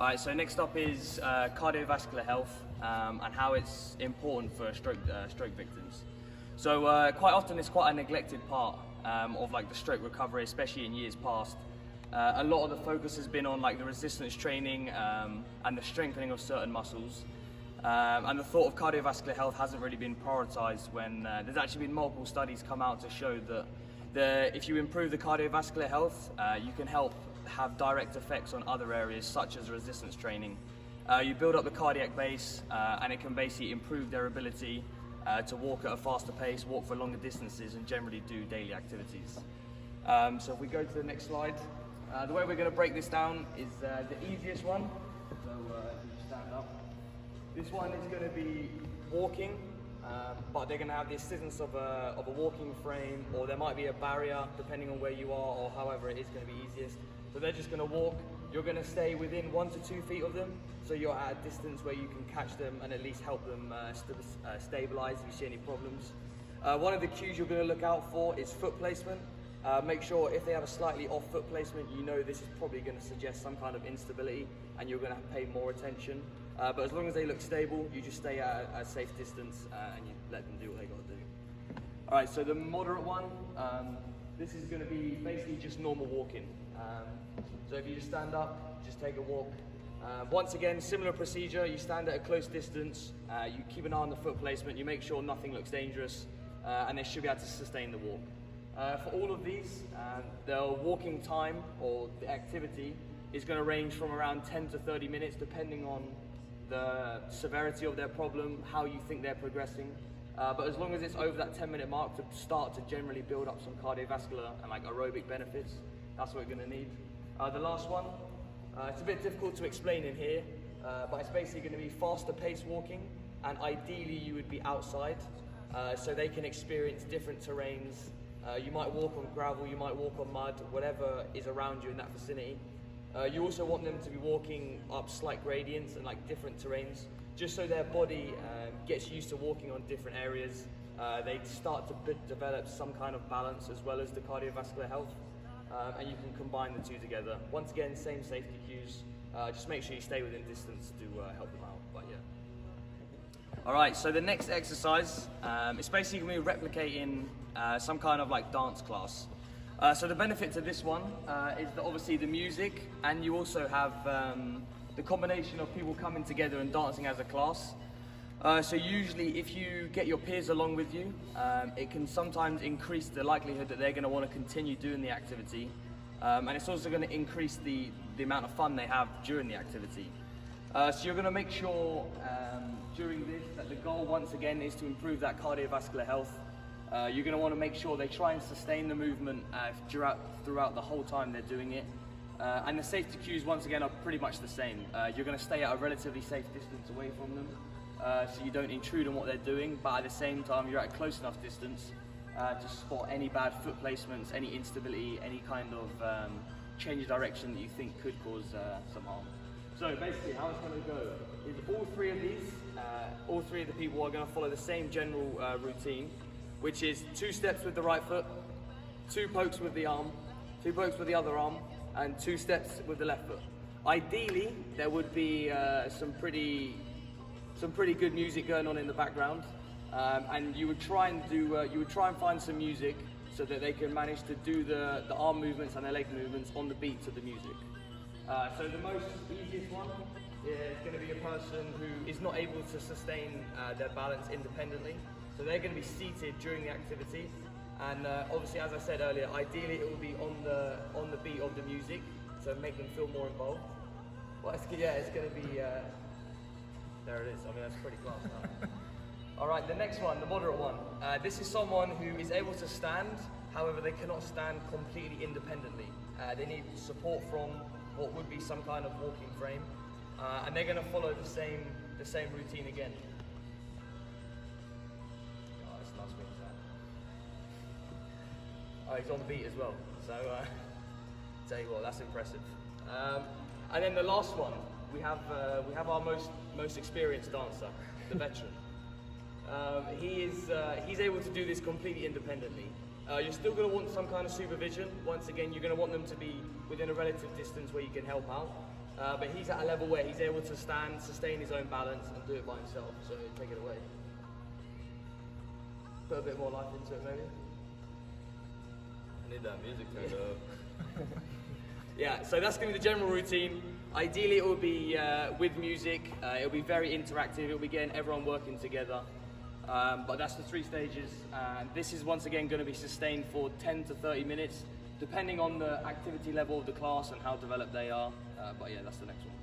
All right, so next up is cardiovascular health and how it's important for stroke victims. So quite often it's quite a neglected part of like the stroke recovery, especially in years past. A lot of the focus has been on like the resistance training and the strengthening of certain muscles. And the thought of cardiovascular health hasn't really been prioritized when there's actually been multiple studies come out to show that if you improve the cardiovascular health, you can help have direct effects on other areas such as resistance training. You build up the cardiac base and it can basically improve their ability to walk at a faster pace, walk for longer distances and generally do daily activities. So if we go to the next slide, the way we're going to break this down is the easiest one. So if you stand up. This one is going to be walking, but they're going to have the assistance of a walking frame, or there might be a barrier depending on where you are or however it is going to be easiest. So they're just going to walk. You're going to stay within 1 to 2 feet of them, so you're at a distance where you can catch them and at least help them stabilize if you see any problems. One of the cues you're going to look out for is foot placement. Make sure if they have a slightly off foot placement, you know this is probably going to suggest some kind of instability and you're going to pay more attention. But as long as they look stable, you just stay at a safe distance and you let them do what they got to do. All right, so the moderate one, this is going to be basically just normal walking. So if you just stand up, just take a walk. Once again, similar procedure, you stand at a close distance, you keep an eye on the foot placement, you make sure nothing looks dangerous, and they should be able to sustain the walk. For all of these, the walking time or the activity is going to range from around 10 to 30 minutes depending on the severity of their problem, how you think they're progressing. But as long as it's over that 10-minute mark to start to generally build up some cardiovascular and like aerobic benefits, that's what we're going to need. The last one, it's a bit difficult to explain in here, but it's basically going to be faster pace walking, and ideally you would be outside so they can experience different terrains. You might walk on gravel, you might walk on mud, whatever is around you in that vicinity. You also want them to be walking up slight gradients and like different terrains, just so their body gets used to walking on different areas. They start to develop some kind of balance as well as the cardiovascular health, and you can combine the two together. Once again, same safety cues. Just make sure you stay within distance to help them out. But yeah. All right, so the next exercise, it's basically going to be replicating some kind of like dance class. So the benefit to this one is that obviously the music, and you also have the combination of people coming together and dancing as a class. So usually if you get your peers along with you, it can sometimes increase the likelihood that they're going to want to continue doing the activity. And it's also going to increase the amount of fun they have during the activity. So you're going to make sure during this that the goal once again is to improve that cardiovascular health. You're going to want to make sure they try and sustain the movement throughout the whole time they're doing it. And the safety cues once again are pretty much the same. You're going to stay at a relatively safe distance away from them so you don't intrude on what they're doing, but at the same time you're at a close enough distance to spot any bad foot placements, any instability, any kind of change of direction that you think could cause some harm. So basically how it's going to go is all three of the people are going to follow the same general routine, which is 2 steps with the right foot, 2 pokes with the arm, 2 pokes with the other arm, and 2 steps with the left foot. Ideally, there would be some pretty good music going on in the background, and you would try and find some music so that they can manage to do the arm movements and their leg movements on the beat to the music. So the most easiest one is going to be a person who is not able to sustain their balance independently. So they're going to be seated during the activity, and obviously, as I said earlier, ideally it will be on the beat of the music, so make them feel more involved. Well, it's going to be there. It is. I mean, that's pretty class. All right, the next one, the moderate one. This is someone who is able to stand, however, they cannot stand completely independently. They need support from what would be some kind of walking frame, and they're going to follow the same routine again. Oh, he's on beat as well, so tell you what, that's impressive. And then the last one, we have our most experienced dancer, the veteran. He's able to do this completely independently. You're still going to want some kind of supervision. Once again, you're going to want them to be within a relative distance where you can help out. But he's at a level where he's able to stand, sustain his own balance, and do it by himself. So take it away. Put a bit more life into it, maybe. I need that music turned up. Yeah, so that's going to be the general routine. Ideally, it will be with music. It will be very interactive. It will be getting everyone working together. But that's the 3 stages. This is once again going to be sustained for 10 to 30 minutes, depending on the activity level of the class and how developed they are. But yeah, that's the next one.